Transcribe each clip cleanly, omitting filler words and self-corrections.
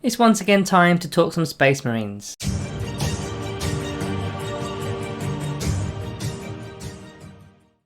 it's once again time to talk some Space Marines.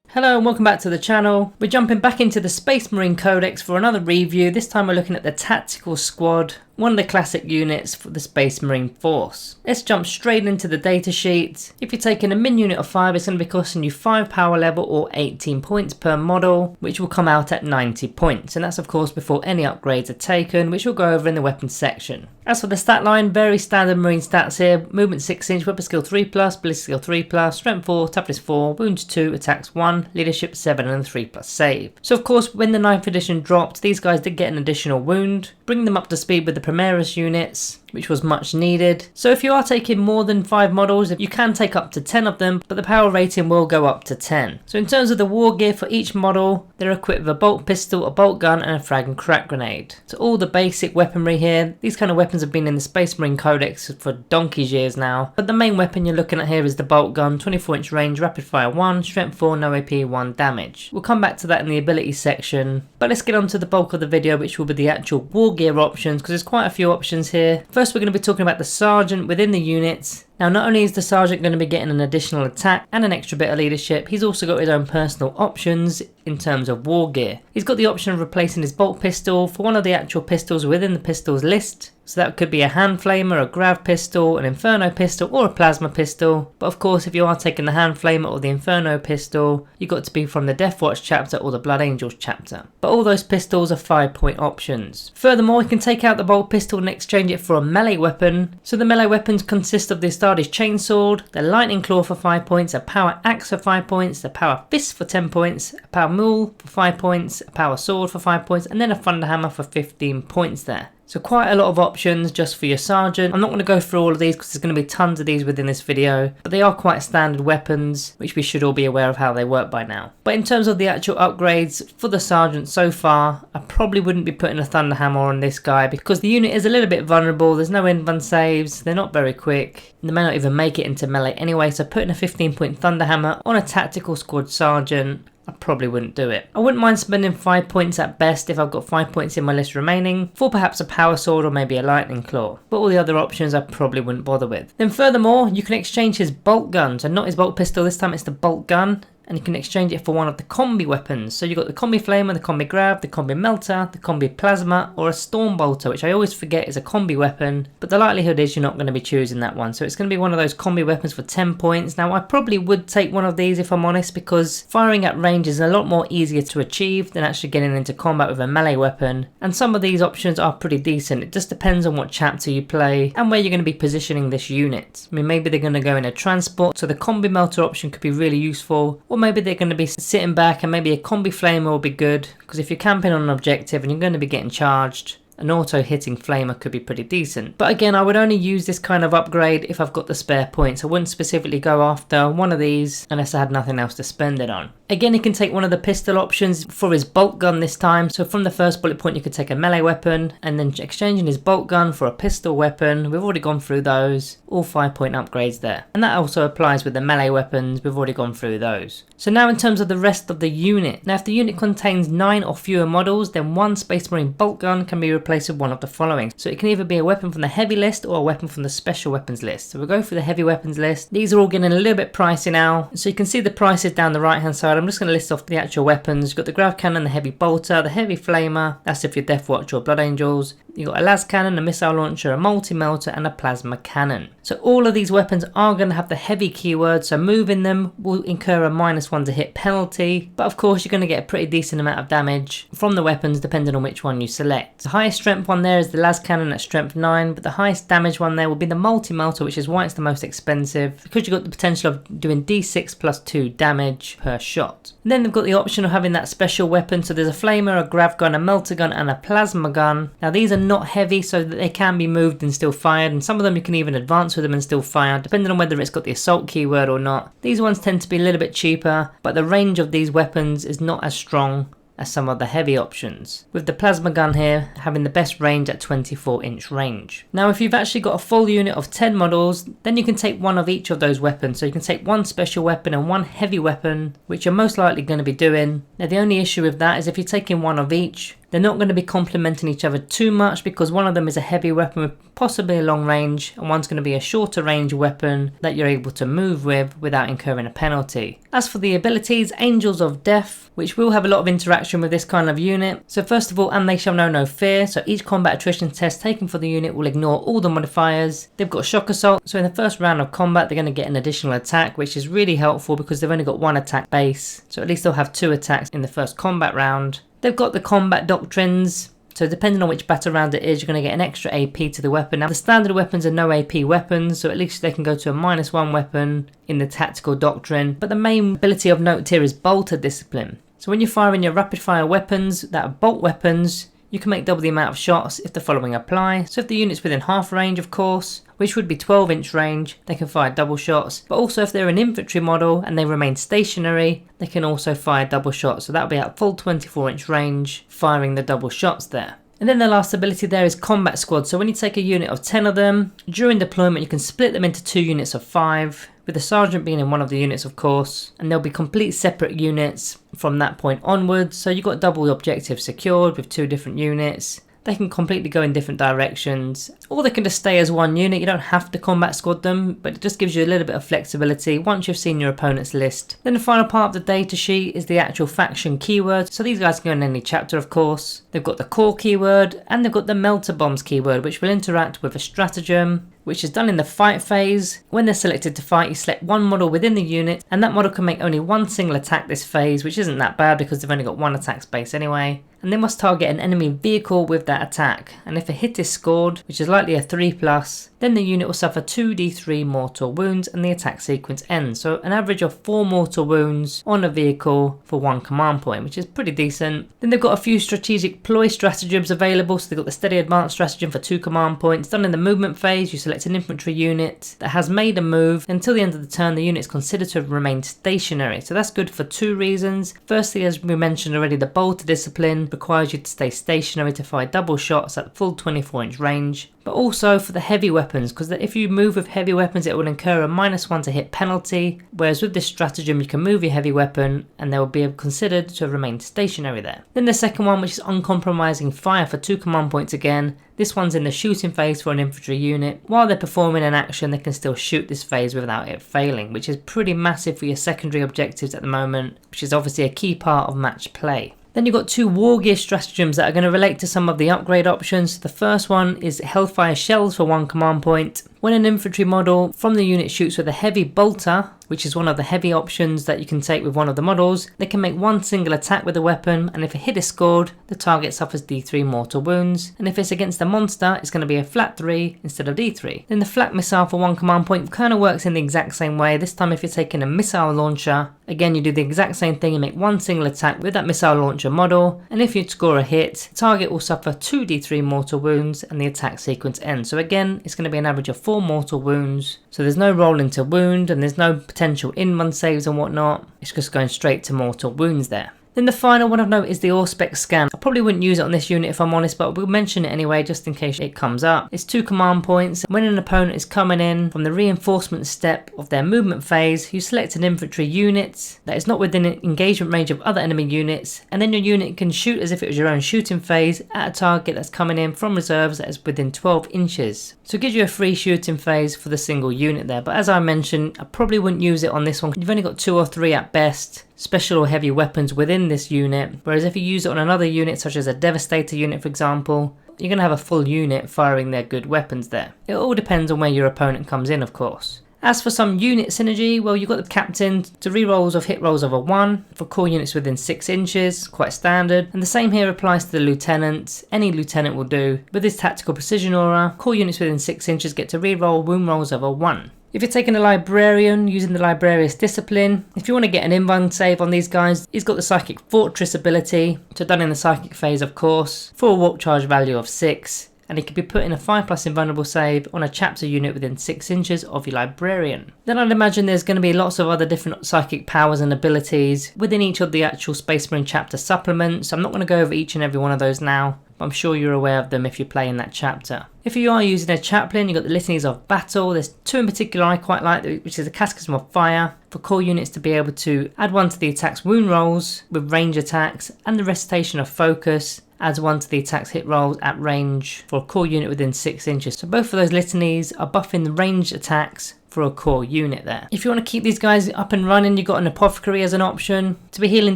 Hello and welcome back to the channel. We're jumping back into the Space Marine Codex for another review. This time we're looking at the Tactical Squad, one of the classic units for the Space Marine Force. Let's jump straight into the datasheet. If you're taking a min unit of 5, it's going to be costing you 5 power level or 18 points per model, which will come out at 90 points. And that's of course before any upgrades are taken, which we'll go over in the weapons section. As for the stat line, very standard Marine stats here. Movement 6-inch, weapon skill 3+, ballistic skill 3+, strength 4, toughness 4, wounds 2, attacks 1, leadership 7 and 3+ save. So of course when the 9th edition dropped, these guys did get an additional wound, bringing them up to speed with the Primaris units, which was much needed. So if you are taking more than 5 models, you can take up to 10 of them, but the power rating will go up to 10. So in terms of the war gear for each model, they're equipped with a bolt pistol, a bolt gun and a frag and crack grenade. So all the basic weaponry here. These kind of weapons have been in the Space Marine Codex for donkey's years now, but the main weapon you're looking at here is the bolt gun, 24-inch range, rapid fire 1, strength 4, no AP, 1 damage. We'll come back to that in the ability section, but let's get on to the bulk of the video, which will be the actual war gear options, because there's quite a few options here. First we're going to be talking about the sergeant within the units. Now not only is the sergeant going to be getting an additional attack and an extra bit of leadership, he's also got his own personal options in terms of war gear. He's got the option of replacing his bolt pistol for one of the actual pistols within the pistols list. So that could be a hand flamer, a grav pistol, an inferno pistol or a plasma pistol. But of course if you are taking the hand flamer or the inferno pistol, you've got to be from the Death Watch chapter or the Blood Angels chapter. But all those pistols are 5-point options. Furthermore, you can take out the bolt pistol and exchange it for a melee weapon. So the melee weapons consist of the Astartes Chainsword, the Lightning Claw for 5 points, a Power Axe for 5 points, the Power Fist for 10 points, a Power Mule for 5 points, a Power Sword for 5 points, and then a Thunder Hammer for 15 points there. So quite a lot of options just for your sergeant. I'm not going to go through all of these because there's going to be tons of these within this video, but they are quite standard weapons, which we should all be aware of how they work by now. But in terms of the actual upgrades for the sergeant so far, I probably wouldn't be putting a Thunder Hammer on this guy because the unit is a little bit vulnerable. There's no invuln saves, they're not very quick, they may not even make it into melee anyway, so putting a 15-point Thunder Hammer on a Tactical Squad sergeant, I probably wouldn't do it. I wouldn't mind spending 5 points at best if I've got 5 points in my list remaining for perhaps a Power Sword or maybe a Lightning Claw. But all the other options I probably wouldn't bother with. Then furthermore, you can exchange his bolt gun. So not his bolt pistol, this time it's the bolt gun. And you can exchange it for one of the combi weapons. So you've got the combi flamer, the combi grav, the combi melter, the combi plasma, or a storm bolter, which I always forget is a combi weapon, but the likelihood is you're not going to be choosing that one. So it's going to be one of those combi weapons for 10 points. Now I probably would take one of these if I'm honest, because firing at range is a lot more easier to achieve than actually getting into combat with a melee weapon. And some of these options are pretty decent. It just depends on what chapter you play and where you're going to be positioning this unit. I mean, maybe they're going to go in a transport, so the combi melter option could be really useful, or maybe they're going to be sitting back and maybe a combi flamer will be good, because if you're camping on an objective and you're going to be getting charged, an auto hitting flamer could be pretty decent. But again, I would only use this kind of upgrade if I've got the spare points. I wouldn't specifically go after one of these unless I had nothing else to spend it on. Again, he can take one of the pistol options for his bolt gun this time. So from the first bullet point you could take a melee weapon, and then exchanging his bolt gun for a pistol weapon. We've already gone through those, all 5-point upgrades there. And that also applies with the melee weapons, we've already gone through those. So now in terms of the rest of the unit. Now if the unit contains 9 or fewer models, then one Space Marine bolt gun can be replaced with one of the following. So it can either be a weapon from the heavy list or a weapon from the special weapons list. So we'll go through the heavy weapons list. These are all getting a little bit pricey now. So you can see the prices down the right hand side. I'm just going to list off the actual weapons. You've got the grav cannon, the heavy bolter, the heavy flamer. That's if you're Death Watch or Blood Angels. You've got a las cannon, a missile launcher, a multi-melter and a plasma cannon. So all of these weapons are going to have the heavy keyword, so moving them will incur a -1 to hit penalty, but of course you're going to get a pretty decent amount of damage from the weapons depending on which one you select. The highest strength one there is the las cannon at strength 9, but the highest damage one there will be the multi-melter, which is why it's the most expensive, because you've got the potential of doing d6 plus 2 damage per shot. And then they've got the option of having that special weapon, so there's a flamer, a grav gun, a melter gun and a plasma gun. Now these are not heavy, so that they can be moved and still fired, and some of them you can even advance with them and still fire, depending on whether it's got the assault keyword or not. These ones tend to be a little bit cheaper, but the range of these weapons is not as strong as some of the heavy options, with the plasma gun here having the best range at 24-inch range. Now if you've actually got a full unit of 10 models, then you can take one of each of those weapons. So you can take one special weapon and one heavy weapon, which you're most likely going to be doing. Now the only issue with that is if you're taking one of each, They're not going to be complementing each other too much because one of them is a heavy weapon with possibly a long range, and one's going to be a shorter range weapon that you're able to move with without incurring a penalty. As for the abilities, Angels of Death, which will have a lot of interaction with this kind of unit. So first of all, and they shall know no fear, so each combat attrition test taken for the unit will ignore all the modifiers. They've got Shock Assault, so in the first round of combat they're going to get an additional attack, which is really helpful because they've only got one attack base, so at least they'll have 2 attacks in the first combat round. They've got the combat doctrines, so depending on which battle round it is, you're going to get an extra AP to the weapon. Now the standard weapons are no AP weapons, so at least they can go to a -1 weapon in the tactical doctrine. But the main ability of note here is bolter discipline. So when you're firing your rapid fire weapons that are bolt weapons, you can make double the amount of shots if the following apply. So if the unit's within half range, of course, which would be 12-inch range, they can fire double shots. But also if they're an infantry model and they remain stationary, they can also fire double shots. So that'll be at full 24-inch range, firing the double shots there. And then the last ability there is Combat Squad. So when you take a unit of 10 of them, during deployment you can split them into 2 units of 5, with the sergeant being in one of the units of course, and they'll be complete separate units from that point onwards. So you've got double objectives secured with 2 different units. They can completely go in different directions, or they can just stay as one unit. You don't have to combat squad them, but it just gives you a little bit of flexibility once you've seen your opponent's list. Then the final part of the data sheet is the actual faction keyword. So these guys can go in any chapter of course. They've got the core keyword and they've got the melter bombs keyword, which will interact with a stratagem, which is done in the fight phase. When they're selected to fight, you select one model within the unit, and that model can make only one single attack this phase, which isn't that bad because they've only got 1 attack space anyway. And they must target an enemy vehicle with that attack, and if a hit is scored, which is likely a 3+, then the unit will suffer 2d3 mortal wounds and the attack sequence ends. So an average of 4 mortal wounds on a vehicle for 1 command point, which is pretty decent. Then they've got a few strategic ploy stratagems available. So they've got the steady advance stratagem for 2 command points. Done in the movement phase, you select an infantry unit that has made a move. Until the end of the turn, the unit is considered to have remained stationary. So that's good for 2 reasons. Firstly, as we mentioned already, the bolter discipline requires you to stay stationary to fire double shots at full 24-inch range. But also for the heavy weapons, because if you move with heavy weapons it will incur a -1 to hit penalty, whereas with this stratagem you can move your heavy weapon and they will be considered to have remained stationary there. Then the second one, which is uncompromising fire for 2 command points again. This one's in the shooting phase for an infantry unit. While they're performing an action, they can still shoot this phase without it failing, which is pretty massive for your secondary objectives at the moment, which is obviously a key part of match play. Then you've got 2 war gear stratagems that are going to relate to some of the upgrade options. The first one is Hellfire Shells for 1 command point. When an infantry model from the unit shoots with a heavy bolter, which is one of the heavy options that you can take with one of the models, they can make 1 single attack with the weapon, and if a hit is scored, the target suffers d3 mortal wounds, and if it's against a monster, it's going to be a flat 3 instead of d3. Then the flak missile for 1 command point kind of works in the exact same way. This time if you're taking a missile launcher, again you do the exact same thing, you make 1 single attack with that missile launcher model, and if you score a hit, the target will suffer 2d3 mortal wounds and the attack sequence ends. So again, it's going to be an average of 4 mortal wounds, so there's no rolling to wound and there's no potential in-run saves and whatnot. It's just going straight to mortal wounds there. Then the final one of note is the Auspex scan. I probably wouldn't use it on this unit if I'm honest, but we'll mention it anyway just in case it comes up. It's 2 command points. When an opponent is coming in from the reinforcement step of their movement phase, you select an infantry unit that is not within engagement range of other enemy units, and then your unit can shoot as if it was your own shooting phase at a target that's coming in from reserves that is within 12 inches. So it gives you a free shooting phase for the single unit there, but as I mentioned, I probably wouldn't use it on this one. You've only got 2 or 3 at best special or heavy weapons within this unit, whereas if you use it on another unit such as a Devastator unit for example, you're going to have a full unit firing their good weapons there. It all depends on where your opponent comes in of course. As for some unit synergy, well, you've got the captain to rerolls of hit rolls of a 1 for core units within 6 inches, quite standard, and the same here applies to the lieutenant. Any lieutenant will do. With this tactical precision aura, core units within 6 inches get to reroll wound rolls of a 1. If you're taking a librarian, using the librarian's discipline, if you want to get an in-run save on these guys, he's got the psychic fortress ability, so done in the psychic phase of course, for a warp charge value of 6, and he can be put in a 5+ invulnerable save on a chapter unit within 6 inches of your librarian. Then I'd imagine there's going to be lots of other different psychic powers and abilities within each of the actual Space Marine chapter supplements. I'm not going to go over each and every one of those now, but I'm sure you're aware of them if you play in that chapter. If you are using a chaplain, you've got the Litanies of Battle. There's 2 in particular I quite like, which is the Catechism of Fire, for core units to be able to add 1 to the attack's wound rolls with range attacks, and the Recitation of Focus, adds 1 to the attack's hit rolls at range for a core unit within 6 inches. So both of those litanies are buffing the ranged attacks for a core unit there. If you want to keep these guys up and running, you've got an apothecary as an option to be healing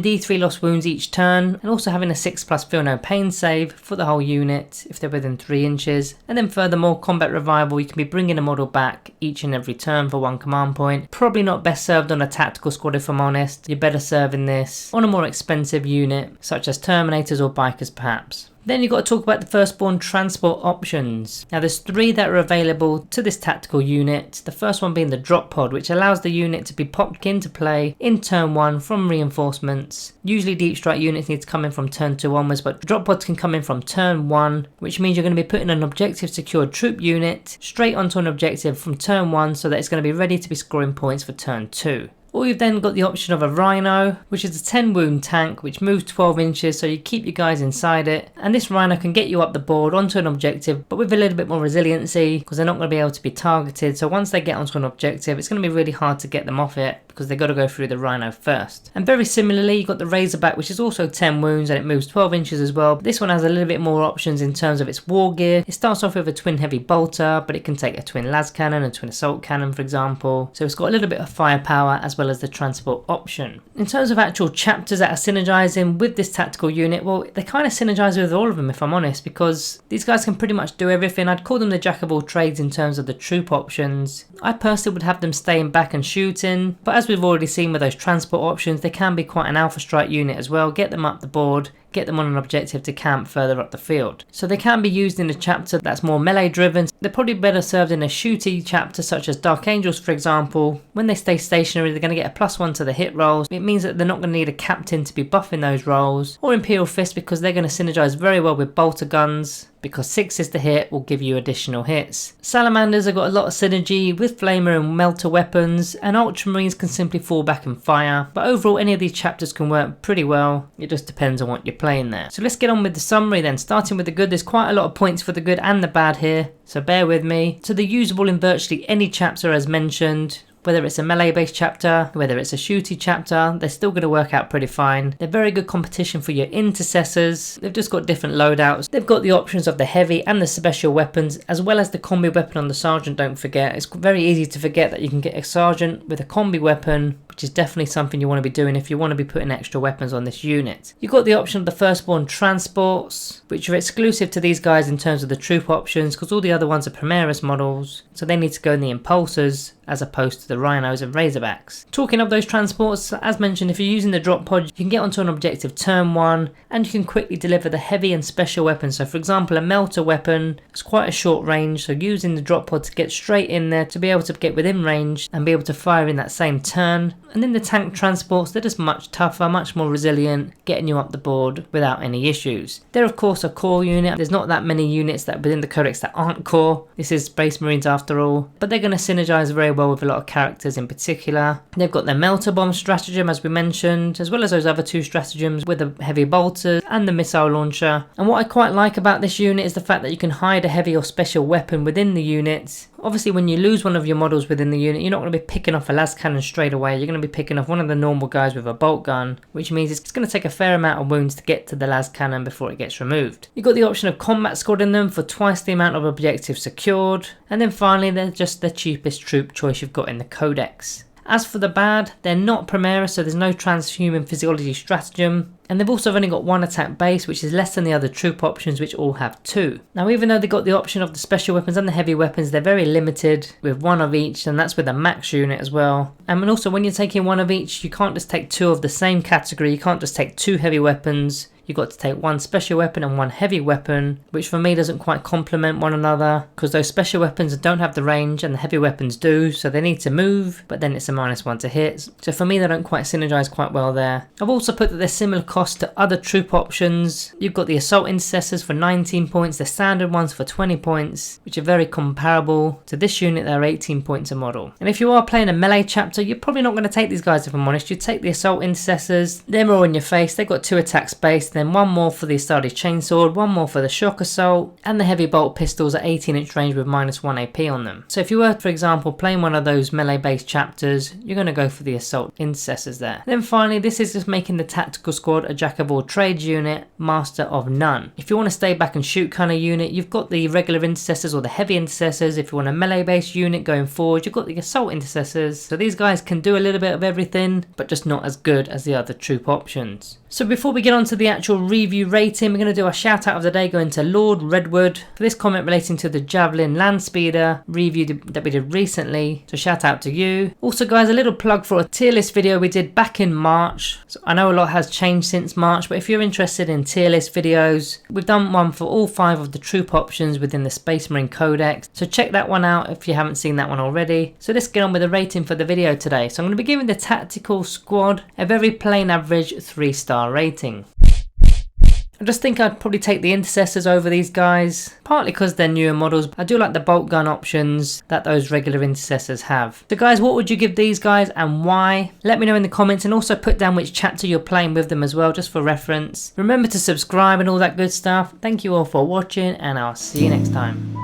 D3 lost wounds each turn, and also having a 6+ feel no pain save for the whole unit if they're within 3 inches. And then furthermore, combat revival, you can be bringing a model back each and every turn for 1 command point. Probably not best served on a tactical squad if I'm honest. You're better serving this on a more expensive unit such as Terminators or Bikers perhaps. Then you've got to talk about the firstborn transport options. Now there's 3 that are available to this tactical unit. The first one being the drop pod, which allows the unit to be popped into play in turn 1 from reinforcements. Usually deep strike units need to come in from turn 2 onwards, but drop pods can come in from turn 1, which means you're going to be putting an objective secured troop unit straight onto an objective from turn 1 so that it's going to be ready to be scoring points for turn 2. Or you've then got the option of a Rhino, which is a 10 wound tank which moves 12 inches, so you keep your guys inside it. And this Rhino can get you up the board onto an objective, but with a little bit more resiliency because they're not going to be able to be targeted. So once they get onto an objective, it's going to be really hard to get them off it because they've got to go through the Rhino first. And very similarly, you've got the Razorback, which is also 10 wounds and it moves 12 inches as well. But this one has a little bit more options in terms of its war gear. It starts off with a twin heavy bolter, but it can take a twin las cannon, a twin assault cannon for example. So it's got a little bit of firepower as well as the transport option. In terms of actual chapters that are synergizing with this tactical unit, well, they kind of synergize with all of them if I'm honest, because these guys can pretty much do everything. I'd call them the jack of all trades in terms of the troop options. I personally would have them staying back and shooting, but as we've already seen with those transport options, they can be quite an alpha strike unit as well. Get them up the board, get them on an objective to camp further up the field. So they can be used in a chapter that's more melee driven. They're probably better served in a shooty chapter such as Dark Angels for example. When they stay stationary, they're going to get a +1 to the hit rolls. It means that they're not going to need a captain to be buffing those rolls. Or Imperial Fist, because they're going to synergize very well with bolter guns, because 6 is the hit will give you additional hits. Salamanders have got a lot of synergy with flamer and melter weapons, and Ultramarines can simply fall back and fire. But overall, any of these chapters can work pretty well. It just depends on what you're playing there. So let's get on with the summary then. Starting with the good, there's quite a lot of points for the good and the bad here, so bear with me. So they're usable in virtually any chapter as mentioned. Whether it's a melee based chapter, whether it's a shooty chapter, they're still going to work out pretty fine. They're very good competition for your intercessors. They've just got different loadouts. They've got the options of the heavy and the special weapons, as well as the combi weapon on the sergeant, don't forget. It's very easy to forget that you can get a sergeant with a combi weapon, which is definitely something you want to be doing if you want to be putting extra weapons on this unit. You've got the option of the firstborn transports, which are exclusive to these guys in terms of the troop options, because all the other ones are Primaris models, so they need to go in the impulsors as opposed to the Rhinos and Razorbacks. Talking of those transports, as mentioned, if you're using the drop pod, you can get onto an objective turn 1 and you can quickly deliver the heavy and special weapons. So for example, a melter weapon is quite a short range, so using the drop pod to get straight in there to be able to get within range and be able to fire in that same turn. And then the tank transports, they're just much tougher, much more resilient, getting you up the board without any issues. They're of course a core unit. There's not that many units that within the codex that aren't core. This is Space Marines after all, but they're going to synergize very well with a lot of characters in particular. They've got their melter bomb stratagem as we mentioned, as well as those other 2 stratagems with the heavy bolters and the missile launcher. And what I quite like about this unit is the fact that you can hide a heavy or special weapon within the unit. Obviously when you lose one of your models within the unit, you're not going to be picking off a las cannon straight away. You're going to be picking off one of the normal guys with a bolt gun, which means it's going to take a fair amount of wounds to get to the las cannon before it gets removed. You've got the option of combat squadding them for twice the amount of objectives secured. And then finally, they're just the cheapest troop choice you've got in the codex. As for the bad, they're not Primaris, so there's no transhuman physiology stratagem. And they've also only got 1 attack base, which is less than the other troop options, which all have 2. Now even though they got the option of the special weapons and the heavy weapons, they're very limited with 1 of each, and that's with a max unit as well. And also when you're taking 1 of each, you can't just take 2 of the same category. You can't just take 2 heavy weapons. You've got to take 1 special weapon and 1 heavy weapon, which for me doesn't quite complement one another, because those special weapons don't have the range and the heavy weapons do, so they need to move, but then it's a -1 to hit. So for me they don't quite synergize quite well there. I've also put that they're similar cost to other troop options. You've got the assault intercessors for 19 points, the standard ones for 20 points, which are very comparable to this unit. They're 18 points a model. And if you are playing a melee chapter, you're probably not going to take these guys if I'm honest. You take the assault intercessors. They're more in your face. They've got 2 attack space. then one more for the Astartes Chainsword, one more for the Shock Assault, and the Heavy Bolt pistols at 18-inch range with -1 AP on them. So if you were, for example, playing one of those melee-based chapters, you're going to go for the Assault Intercessors there. Then finally, this is just making the tactical squad a jack of all trades unit, master of none. If you want to stay back and shoot kind of unit, you've got the regular Intercessors or the heavy Intercessors. If you want a melee-based unit going forward, you've got the Assault Intercessors. So these guys can do a little bit of everything, but just not as good as the other troop options. So before we get on to the actual review rating, we're going to do our shout out of the day going to Lord Redwood for this comment relating to the Javelin Landspeeder review that we did recently. So shout out to you. Also guys, a little plug for a tier list video we did back in March. So I know a lot has changed since March, but if you're interested in tier list videos, we've done one for all 5 of the troop options within the Space Marine Codex. So check that one out if you haven't seen that one already. So let's get on with the rating for the video today. So I'm going to be giving the tactical squad a very plain average 3-star rating. I just think I'd probably take the Intercessors over these guys, partly because they're newer models. I do like the bolt gun options that those regular Intercessors have. So guys, what would you give these guys and why? Let me know in the comments, and also put down which chapter you're playing with them as well, just for reference. Remember to subscribe and all that good stuff. Thank you all for watching, and I'll see you next time.